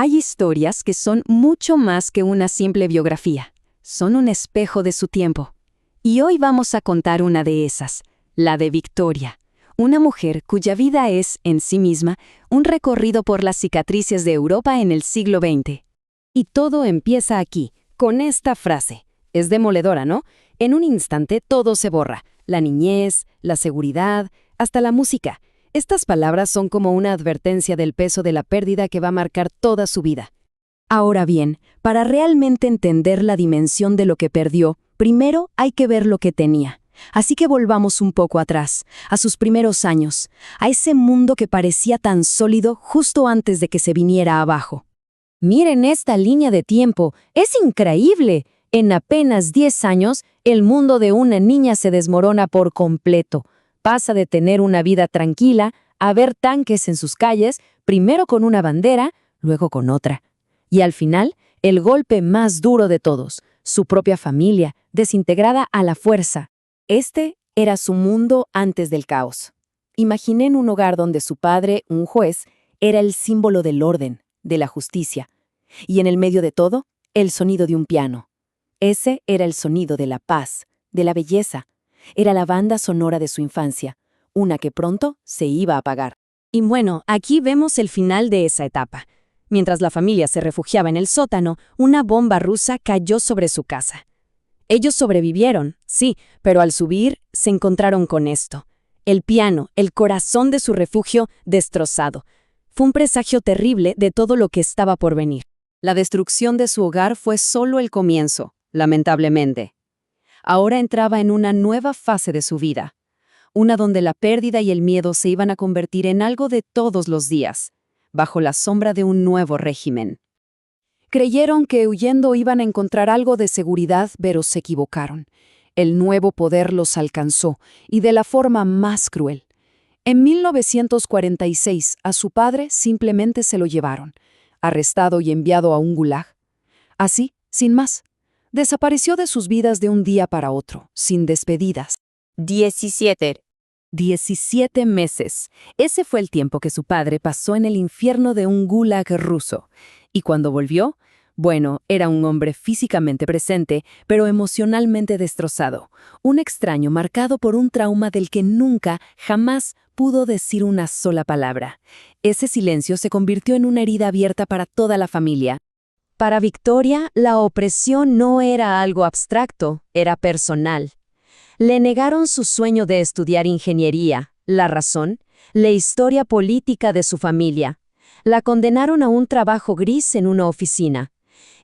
Hay historias que son mucho más que una simple biografía. Son un espejo de su tiempo. Y hoy vamos a contar una de esas, la de Victoria, una mujer cuya vida es, en sí misma, un recorrido por las cicatrices de Europa en el siglo XX. Y todo empieza aquí, con esta frase. Es demoledora, ¿no? En un instante todo se borra. La niñez, la seguridad, hasta la música. Estas palabras son como una advertencia del peso de la pérdida que va a marcar toda su vida. Ahora bien, para realmente entender la dimensión de lo que perdió, primero hay que ver lo que tenía. Así que volvamos un poco atrás, a sus primeros años, a ese mundo que parecía tan sólido justo antes de que se viniera abajo. Miren esta línea de tiempo, es increíble. En apenas 10 años, el mundo de una niña se desmorona por completo. Pasa de tener una vida tranquila a ver tanques en sus calles, primero con una bandera, luego con otra. Y al final, el golpe más duro de todos, su propia familia, desintegrada a la fuerza. Este era su mundo antes del caos. Imaginen un hogar donde su padre, un juez, era el símbolo del orden, de la justicia. Y en el medio de todo, el sonido de un piano. Ese era el sonido de la paz, de la belleza. Era la banda sonora de su infancia, una que pronto se iba a apagar. Y bueno, aquí vemos el final de esa etapa. Mientras la familia se refugiaba en el sótano, una bomba rusa cayó sobre su casa. Ellos sobrevivieron, sí, pero al subir se encontraron con esto. El piano, el corazón de su refugio, destrozado. Fue un presagio terrible de todo lo que estaba por venir. La destrucción de su hogar fue solo el comienzo, lamentablemente. Ahora entraba en una nueva fase de su vida, una donde la pérdida y el miedo se iban a convertir en algo de todos los días, bajo la sombra de un nuevo régimen. Creyeron que huyendo iban a encontrar algo de seguridad, pero se equivocaron. El nuevo poder los alcanzó, y de la forma más cruel. En 1946, a su padre simplemente se lo llevaron, arrestado y enviado a un gulag. Así, sin más. Desapareció de sus vidas de un día para otro, sin despedidas. 17 meses. Ese fue el tiempo que su padre pasó en el infierno de un gulag ruso. Y cuando volvió, bueno, era un hombre físicamente presente, pero emocionalmente destrozado. Un extraño marcado por un trauma del que nunca, jamás pudo decir una sola palabra. Ese silencio se convirtió en una herida abierta para toda la familia. Para Victoria, la opresión no era algo abstracto, era personal. Le negaron su sueño de estudiar ingeniería, la razón, la historia política de su familia. La condenaron a un trabajo gris en una oficina.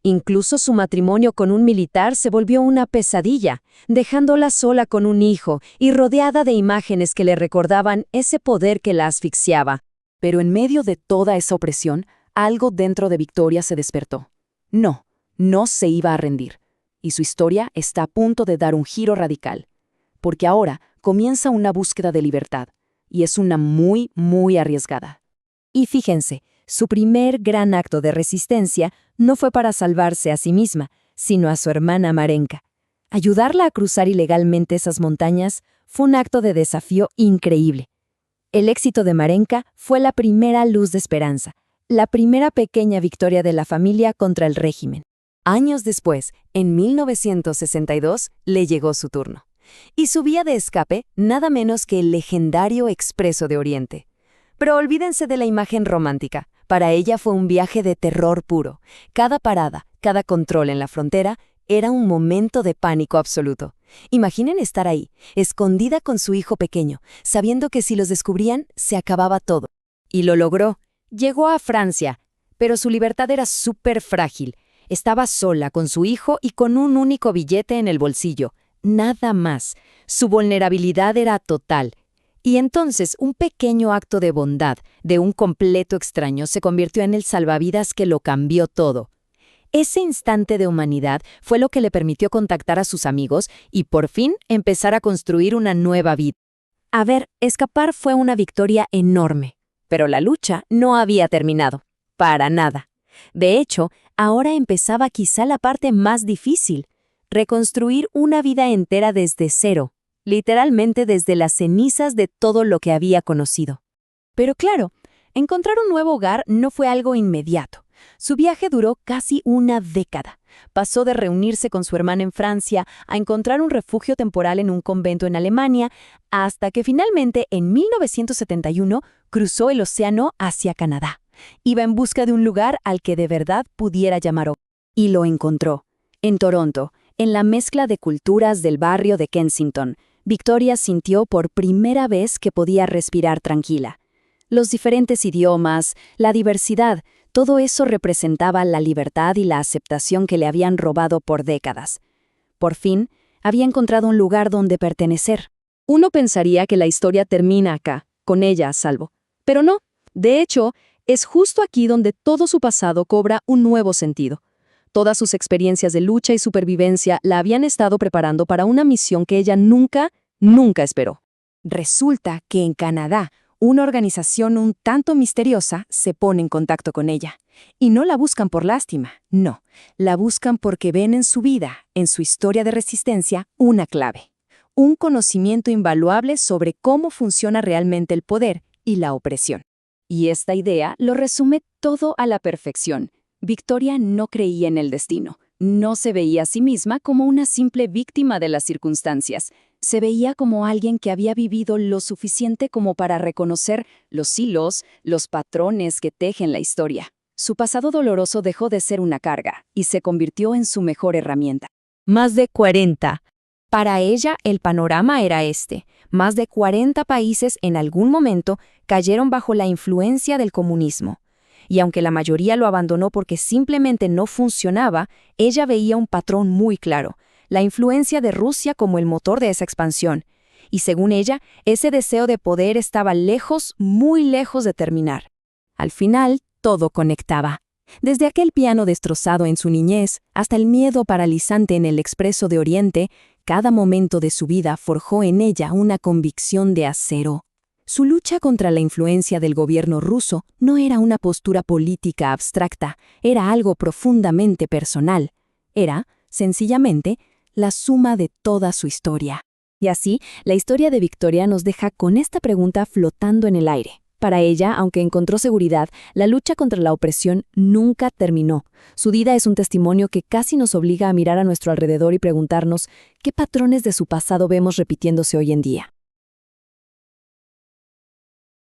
Incluso su matrimonio con un militar se volvió una pesadilla, dejándola sola con un hijo y rodeada de imágenes que le recordaban ese poder que la asfixiaba. Pero en medio de toda esa opresión, algo dentro de Victoria se despertó. No se iba a rendir. Y su historia está a punto de dar un giro radical. Porque ahora comienza una búsqueda de libertad. Y es una muy arriesgada. Y fíjense, su primer gran acto de resistencia no fue para salvarse a sí misma, sino a su hermana Marenka. Ayudarla a cruzar ilegalmente esas montañas fue un acto de desafío increíble. El éxito de Marenka fue la primera luz de esperanza. La primera pequeña victoria de la familia contra el régimen. Años después, en 1962, le llegó su turno. Y su vía de escape, nada menos que el legendario Expreso de Oriente. Pero olvídense de la imagen romántica. Para ella fue un viaje de terror puro. Cada parada, cada control en la frontera, era un momento de pánico absoluto. Imaginen estar ahí, escondida con su hijo pequeño, sabiendo que si los descubrían, se acababa todo. Y lo logró. Llegó a Francia, pero su libertad era súper frágil. Estaba sola con su hijo y con un único billete en el bolsillo. Nada más. Su vulnerabilidad era total. Y entonces un pequeño acto de bondad de un completo extraño se convirtió en el salvavidas que lo cambió todo. Ese instante de humanidad fue lo que le permitió contactar a sus amigos y por fin empezar a construir una nueva vida. A ver, escapar fue una victoria enorme. Pero la lucha no había terminado. Para nada. De hecho, ahora empezaba quizá la parte más difícil. Reconstruir una vida entera desde cero. Literalmente desde las cenizas de todo lo que había conocido. Pero claro, encontrar un nuevo hogar no fue algo inmediato. Su viaje duró casi una década. Pasó de reunirse con su hermana en Francia a encontrar un refugio temporal en un convento en Alemania, hasta que finalmente, en 1971, cruzó el océano hacia Canadá. Iba en busca de un lugar al que de verdad pudiera llamar hogar. Y lo encontró. En Toronto, en la mezcla de culturas del barrio de Kensington, Victoria sintió por primera vez que podía respirar tranquila. Los diferentes idiomas, la diversidad, todo eso representaba la libertad y la aceptación que le habían robado por décadas. Por fin, había encontrado un lugar donde pertenecer. Uno pensaría que la historia termina acá, con ella a salvo. Pero no. De hecho, es justo aquí donde todo su pasado cobra un nuevo sentido. Todas sus experiencias de lucha y supervivencia la habían estado preparando para una misión que ella nunca esperó. Resulta que en Canadá, una organización un tanto misteriosa se pone en contacto con ella. Y no la buscan por lástima, no. La buscan porque ven en su vida, en su historia de resistencia, una clave. Un conocimiento invaluable sobre cómo funciona realmente el poder y la opresión. Y esta idea lo resume todo a la perfección. Victoria no creía en el destino. No se veía a sí misma como una simple víctima de las circunstancias. Se veía como alguien que había vivido lo suficiente como para reconocer los hilos, los patrones que tejen la historia. Su pasado doloroso dejó de ser una carga y se convirtió en su mejor herramienta. Más de 40. Para ella, el panorama era este. Más de 40 países en algún momento cayeron bajo la influencia del comunismo. Y aunque la mayoría lo abandonó porque simplemente no funcionaba, ella veía un patrón muy claro, la influencia de Rusia como el motor de esa expansión. Y según ella, ese deseo de poder estaba lejos, muy lejos de terminar. Al final, todo conectaba. Desde aquel piano destrozado en su niñez hasta el miedo paralizante en el Expreso de Oriente, cada momento de su vida forjó en ella una convicción de acero. Su lucha contra la influencia del gobierno ruso no era una postura política abstracta, era algo profundamente personal. Era, sencillamente, la suma de toda su historia. Y así, la historia de Victoria nos deja con esta pregunta flotando en el aire. Para ella, aunque encontró seguridad, la lucha contra la opresión nunca terminó. Su vida es un testimonio que casi nos obliga a mirar a nuestro alrededor y preguntarnos qué patrones de su pasado vemos repitiéndose hoy en día.